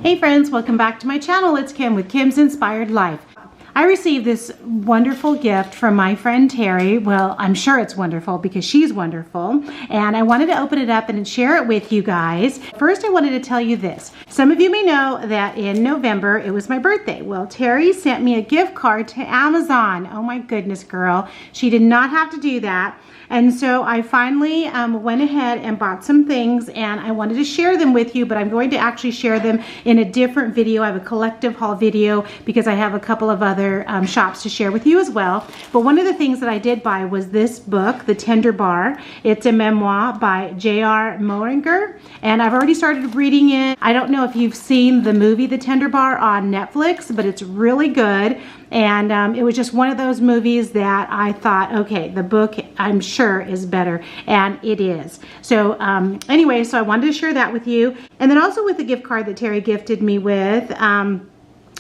Hey friends, welcome back to my channel. It's Kim with Kim's Inspired Life. I received this wonderful gift from my friend Terry. Well, I'm sure it's wonderful because she's wonderful. And I wanted to open it up and share it with you guys. First, I wanted to tell you this. Some of you may know that in November, it was my birthday. Well, Terry sent me a gift card to Amazon. Oh my goodness, girl. She did not have to do that. And so I finally went ahead and bought some things, and I wanted to share them with you, but I'm going to actually share them in a different video. I have a collective haul video because I have a couple of other shops to share with you as well. But one of the things that I did buy was this book, The Tender Bar. It's a memoir by J.R. Moehringer, and I've already started reading it. I don't know if you've seen the movie The Tender Bar on Netflix, but it's really good. And it was just one of those movies that I thought, okay, the book I'm sure is better, and it is. So anyway, so I wanted to share that with you. And then also with the gift card that Terry gifted me with,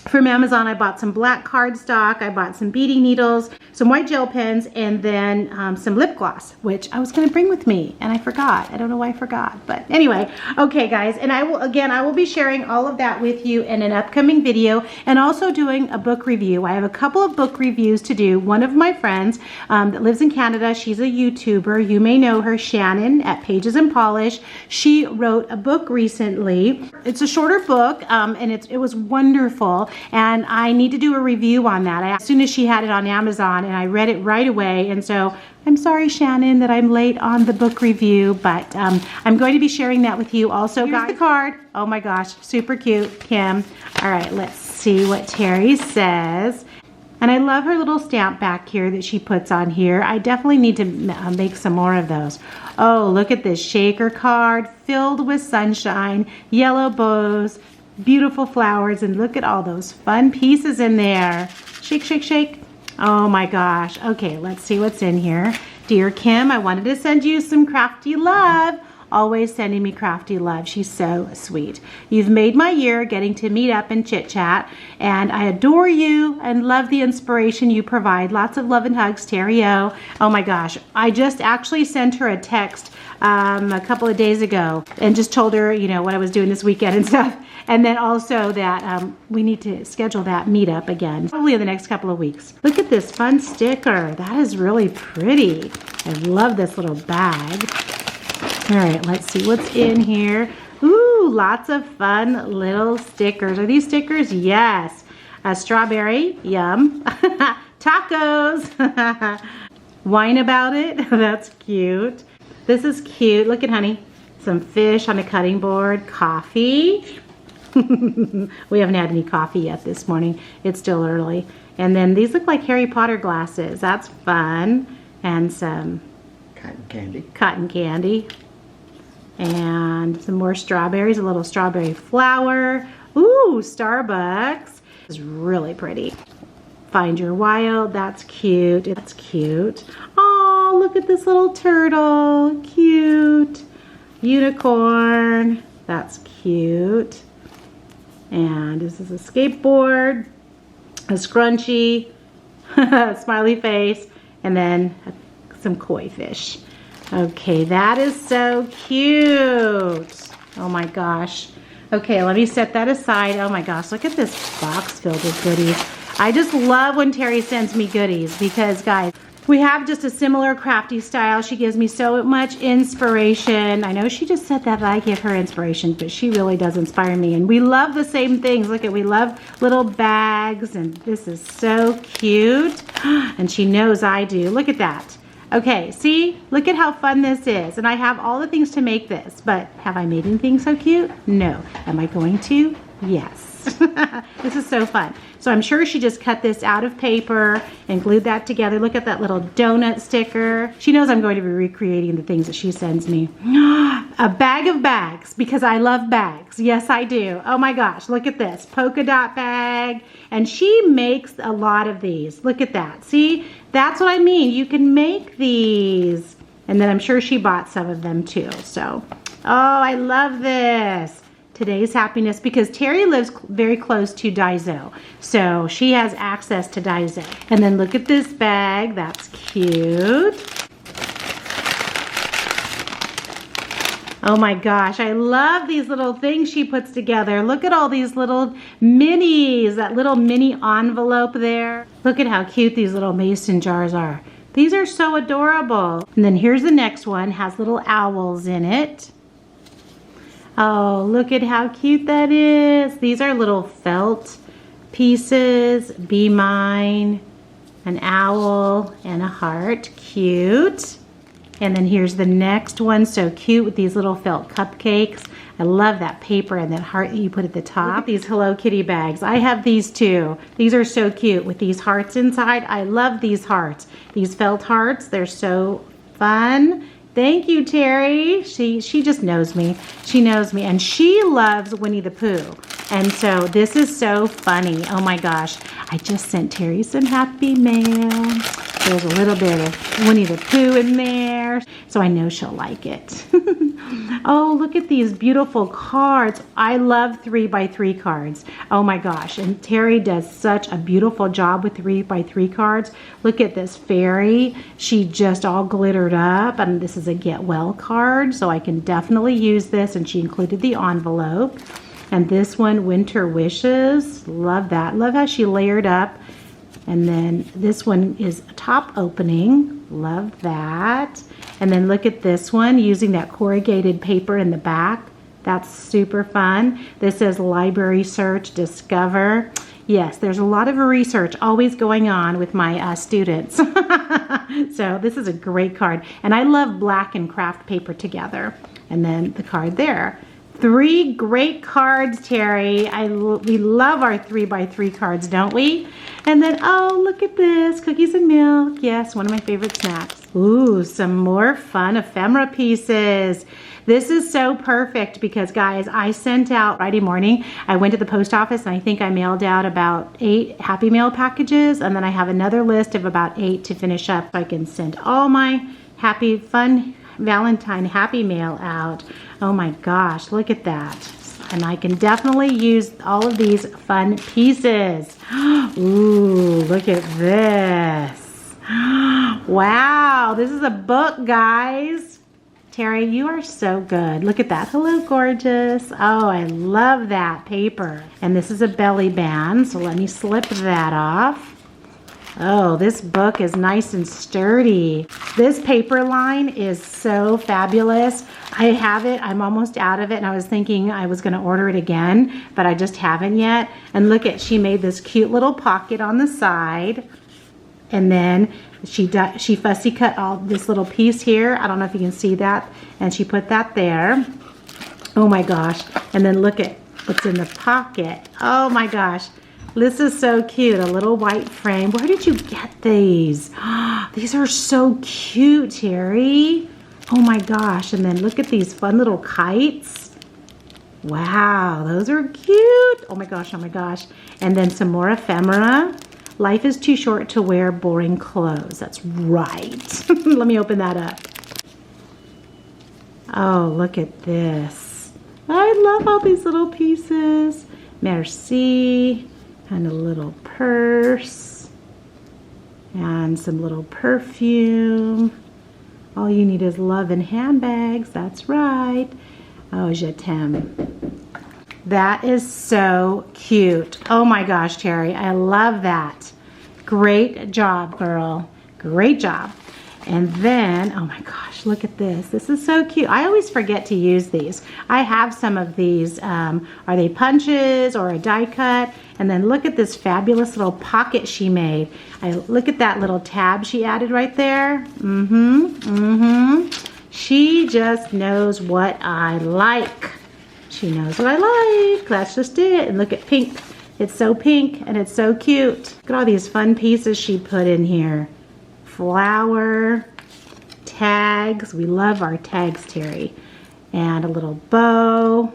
from Amazon, I bought some black cardstock, I bought some beading needles, some white gel pens, and then some lip gloss, which I was going to bring with me, and I forgot. I don't know why I forgot, but anyway. Okay, guys, and I will be sharing all of that with you in an upcoming video, and also doing a book review. I have a couple of book reviews to do. One of my friends that lives in Canada, she's a YouTuber. You may know her, Shannon, at Pages and Polish. She wrote a book recently. It's a shorter book, and it was wonderful. And I need to do a review on that. As soon as she had it on Amazon, and I read it right away. And so I'm sorry, Shannon, that I'm late on the book review, but I'm going to be sharing that with you also. Here's the card. Oh my gosh, super cute, Kim. All right, let's see what Terry says. And I love her little stamp back here that she puts on here. I definitely need to make some more of those. Oh, look at this shaker card filled with sunshine, yellow bows, beautiful flowers, and look at all those fun pieces in there. Shake, shake, shake. Oh my gosh. Okay, let's see what's in here. Dear Kim, I wanted to send you some crafty love. Always sending me crafty love. She's so sweet. You've made my year getting to meet up and chit chat, and I adore you and love the inspiration you provide. Lots of love and hugs, Terry O. Oh my gosh. I just actually sent her a text a couple of days ago and just told her, you know, what I was doing this weekend and stuff. And then also that we need to schedule that meetup again, probably in the next couple of weeks. Look at this fun sticker. That is really pretty. I love this little bag. All right, let's see what's in here. Ooh, lots of fun little stickers. Are these stickers? Yes. A strawberry, yum. Tacos. Wine about it. That's cute. This is cute. Look at honey. Some fish on a cutting board. Coffee. We haven't had any coffee yet this morning. It's still early. And then these look like Harry Potter glasses. That's fun. And some cotton candy. Cotton candy. And some more strawberries, a little strawberry flower. Ooh, Starbucks. This is really pretty. Find Your Wild. That's cute. That's cute. Oh, look at this little turtle. Cute. Unicorn. That's cute. And this is a skateboard, a scrunchie, a smiley face, and then some koi fish. Okay, that is so cute. Oh my gosh. Okay, let me set that aside. Oh my gosh, look at this box filled with goodies. I just love when Terry sends me goodies because, guys, we have just a similar crafty style. She gives me so much inspiration. I know she just said that I give her inspiration, but she really does inspire me. And we love the same things. Look at, we love little bags, and this is so cute. And she knows I do. Look at that. Okay, see? Look at how fun this is. And I have all the things to make this, but have I made anything so cute? No. Am I going to? Yes. This is so fun. So I'm sure she just cut this out of paper and glued that together. Look at that little donut sticker. She knows I'm going to be recreating the things that she sends me. A bag of bags, because I love bags. Yes, I do. Oh my gosh, look at this. Polka dot bag. And she makes a lot of these. Look at that. See? That's what I mean. You can make these. And then I'm sure she bought some of them too. So, oh, I love this. Today's happiness, because Terry lives very close to Daiso, so she has access to Daiso. And then look at this bag. That's cute. Oh my gosh, I love these little things she puts together. Look at all these little minis, that little mini envelope there. Look at how cute these little mason jars are. These are so adorable. And then here's the next one, has little owls in it. Oh, look at how cute that is. These are little felt pieces, Be Mine, an owl, and a heart. Cute. And then here's the next one, so cute with these little felt cupcakes. I love that paper and that heart that you put at the top. Look at these Hello Kitty bags. I have these too. These are so cute with these hearts inside. I love these hearts. These felt hearts, they're so fun. Thank you, Terry. She just knows me. She knows me, and she loves Winnie the Pooh. And so this is so funny. Oh my gosh. I just sent Terry some happy mail. There's a little bit of Winnie the Pooh in there, so I know she'll like it. Oh, look at these beautiful cards. I love 3x3 cards. Oh my gosh, and Terry does such a beautiful job with 3x3 cards. Look at this fairy. She just all glittered up, and this is a Get Well card, so I can definitely use this, and she included the envelope. And this one, Winter Wishes. Love that. Love how she layered up. And then this one is a top opening. Love that. And then look at this one using that corrugated paper in the back. That's super fun. This is Library Search, Discover. Yes, there's a lot of research always going on with my students. So this is a great card. And I love black and craft paper together. And then the card there. 3 great cards, Terry. We love our 3x3 cards, don't we? And then, oh, look at this. Cookies and milk. Yes, one of my favorite snacks. Ooh, some more fun ephemera pieces. This is so perfect because, guys, I sent out Friday morning. I went to the post office, and I think I mailed out about 8 Happy Mail packages. And then I have another list of about 8 to finish up so I can send all my happy, fun Valentine Happy Mail out. Oh my gosh, look at that. And I can definitely use all of these fun pieces. Ooh, look at this. Wow, this is a book, guys. Terry, you are so good. Look at that. Hello, gorgeous. Oh, I love that paper. And this is a belly band, so let me slip that off. Oh, this book is nice and sturdy. This paper line is so fabulous. I have it. I'm almost out of it, and I was thinking I was going to order it again, but I just haven't yet. And look at, she made this cute little pocket on the side, and then she fussy cut all this little piece here. I don't know if you can see that, and she put that there. Oh my gosh. And then look at what's in the pocket. Oh my gosh. This is so cute, a little white frame. Where did you get these? These are so cute, Terry. Oh my gosh, and then look at these fun little kites. Wow, those are cute. Oh my gosh, oh my gosh. And then some more ephemera. Life is too short to wear boring clothes. That's right. Let me open that up. Oh, look at this. I love all these little pieces. Merci. And a little purse, and some little perfume. All you need is love and handbags. That's right. Oh, je t'aime. That is so cute. Oh my gosh, Terry, I love that. Great job, girl. Great job. And then, oh my gosh, look at this. This is so cute. I always forget to use these. I have some of these. Are they punches or a die cut? And then look at this fabulous little pocket she made. Look at that little tab she added right there. She just knows what I like. She knows what I like. That's just it. And look at pink. It's so pink and it's so cute. Look at all these fun pieces she put in here. Flower, tags. We love our tags, Terry. And a little bow.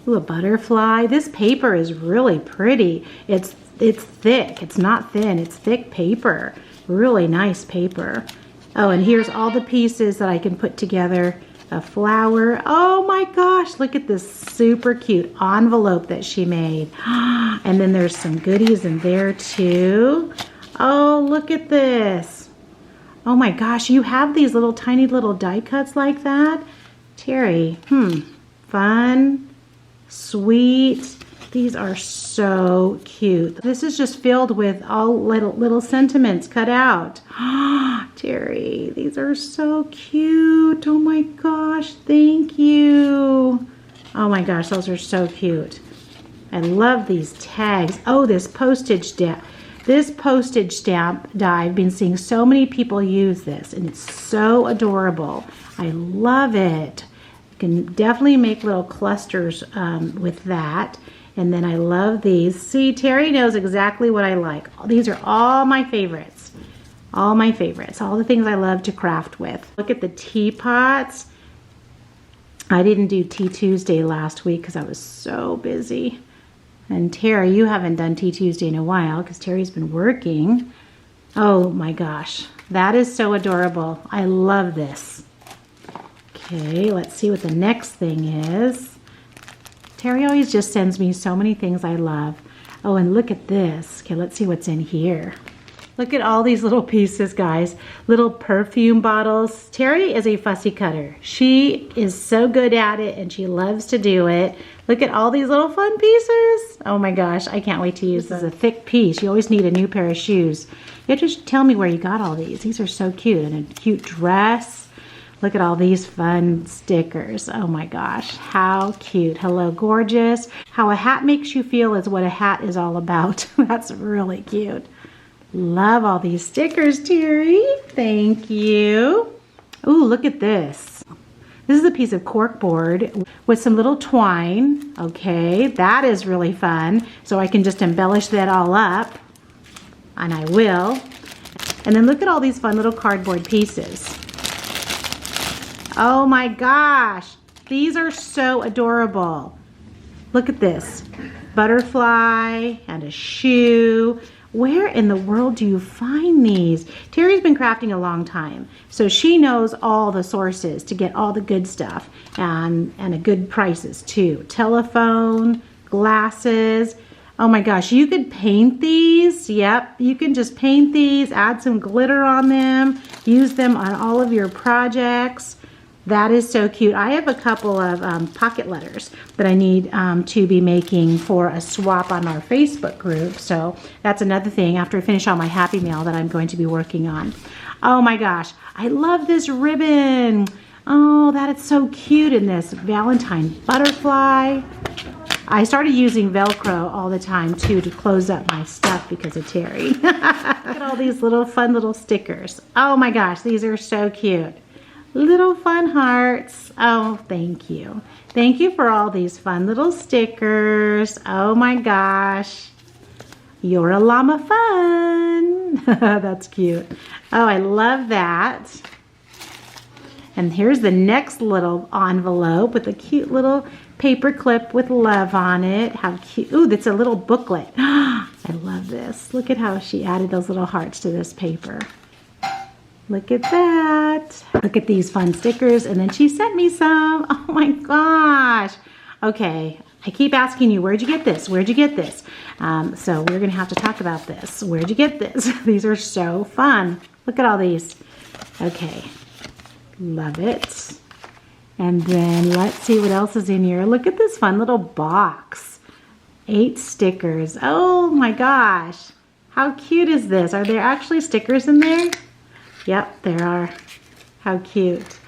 Ooh, a butterfly. This paper is really pretty. It's thick. It's not thin. It's thick paper. Really nice paper. Oh, and here's all the pieces that I can put together. A flower. Oh my gosh, look at this super cute envelope that she made. And then there's some goodies in there too. Oh, look at this. Oh my gosh, you have these little tiny little die cuts like that? Terry, fun, sweet. These are so cute. This is just filled with all little sentiments cut out. Terry, these are so cute. Oh my gosh, thank you. Oh my gosh, those are so cute. I love these tags. Oh, this postage stamp. This postage stamp die, I've been seeing so many people use this, and it's so adorable. I love it. You can definitely make little clusters with that. And then I love these. See, Terry knows exactly what I like. These are all my favorites. All my favorites. All the things I love to craft with. Look at the teapots. I didn't do Tea Tuesday last week because I was so busy. And Terry, you haven't done Tea Tuesday in a while because Terry's been working. Oh my gosh. That is so adorable. I love this. Okay, let's see what the next thing is. Terry always just sends me so many things I love. Oh, and look at this. Okay, let's see what's in here. Look at all these little pieces, guys. Little perfume bottles. Terry is a fussy cutter. She is so good at it, and she loves to do it. Look at all these little fun pieces. Oh my gosh, I can't wait to use this. This is a thick piece. You always need a new pair of shoes. You have to tell me where you got all these. These are so cute. And a cute dress. Look at all these fun stickers. Oh my gosh, how cute. Hello, gorgeous. How a hat makes you feel is what a hat is all about. That's really cute. Love all these stickers, Terry. Thank you. Ooh, look at this. This is a piece of cork board with some little twine. Okay, that is really fun. So I can just embellish that all up, and I will. And then look at all these fun little cardboard pieces. Oh my gosh, these are so adorable. Look at this, butterfly and a shoe. Where in the world do you find these? Terry's been crafting a long time, so she knows all the sources to get all the good stuff and at good prices too. Telephone, glasses. Oh my gosh, you could paint these. Yep, you can just paint these, add some glitter on them, use them on all of your projects. That is so cute. I have a couple of pocket letters that I need to be making for a swap on our Facebook group. So that's another thing after I finish all my Happy Mail that I'm going to be working on. Oh my gosh, I love this ribbon. Oh, that is so cute in this Valentine butterfly. I started using Velcro all the time too to close up my stuff because of Terry. Look at all these little fun little stickers. Oh my gosh, these are so cute. Little fun hearts. Oh, thank you. Thank you for all these fun little stickers. Oh my gosh. You're a llama fun. That's cute. Oh, I love that. And here's the next little envelope with a cute little paper clip with love on it. How cute. Ooh, that's a little booklet. I love this. Look at how she added those little hearts to this paper. Look at that. Look at these fun stickers. And then she sent me some. Oh my gosh. Okay. I keep asking you, where'd you get this? Where'd you get this? So we're going to have to talk about this. Where'd you get this? These are so fun. Look at all these. Okay. Love it. And then let's see what else is in here. Look at this fun little box. 8 stickers. Oh my gosh. How cute is this? Are there actually stickers in there? Yep, there are. How cute.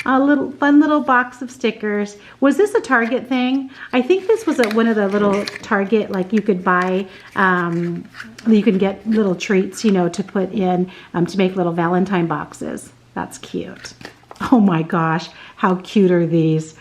A little fun little box of stickers. Was this a Target thing? I think this was one of the little Target, like you could buy, you can get little treats, you know, to put in, to make little Valentine boxes. That's cute. Oh my gosh, how cute are these?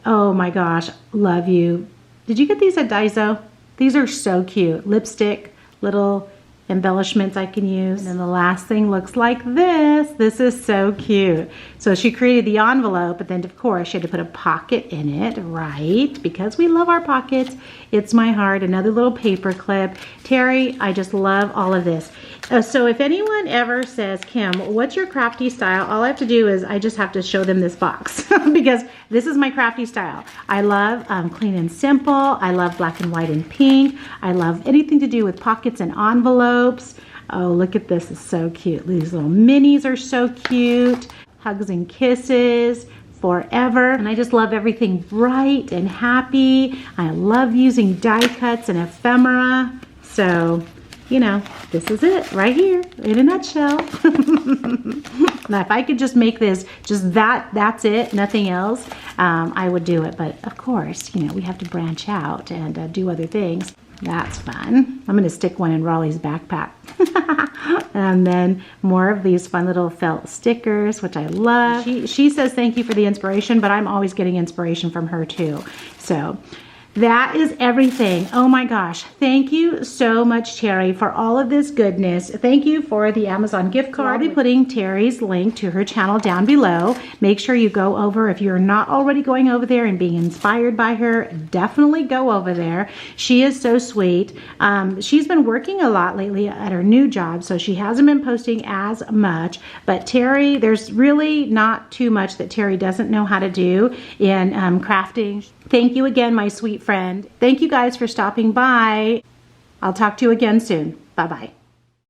Oh my gosh, love you. Did you get these at Daiso? These are so cute. Lipstick, little embellishments I can use. And then the last thing looks like this. This is so cute. So she created the envelope, but then of course she had to put a pocket in it, right? Because we love our pockets. It's my heart. Another little paper clip. Terry, I just love all of this. So if anyone ever says, Kim, what's your crafty style? All I have to do is I just have to show them this box because this is my crafty style. I love clean and simple. I love black and white and pink. I love anything to do with pockets and envelopes. Oh, look at this. It's so cute. These little minis are so cute. Hugs and kisses. forever. And I just love everything bright and happy. I love using die cuts and ephemera. So, you know, this is it right here in a nutshell. Now, if I could just make this, just that's it, nothing else, I would do it. But of course, you know, we have to branch out and do other things. That's fun. I'm going to stick one in Raleigh's backpack. And then more of these fun little felt stickers, which I love. She says thank you for the inspiration, but I'm always getting inspiration from her too. So that is everything. Oh my gosh. Thank you so much, Terry, for all of this goodness. Thank you for the Amazon gift card. I'll be putting Terry's link to her channel down below. Make sure you go over. If you're not already going over there and being inspired by her, definitely go over there. She is so sweet. She's been working a lot lately at her new job, so she hasn't been posting as much. But Terry, there's really not too much that Terry doesn't know how to do in crafting. Thank you again, my sweet friend. Thank you guys for stopping by. I'll talk to you again soon. Bye-bye.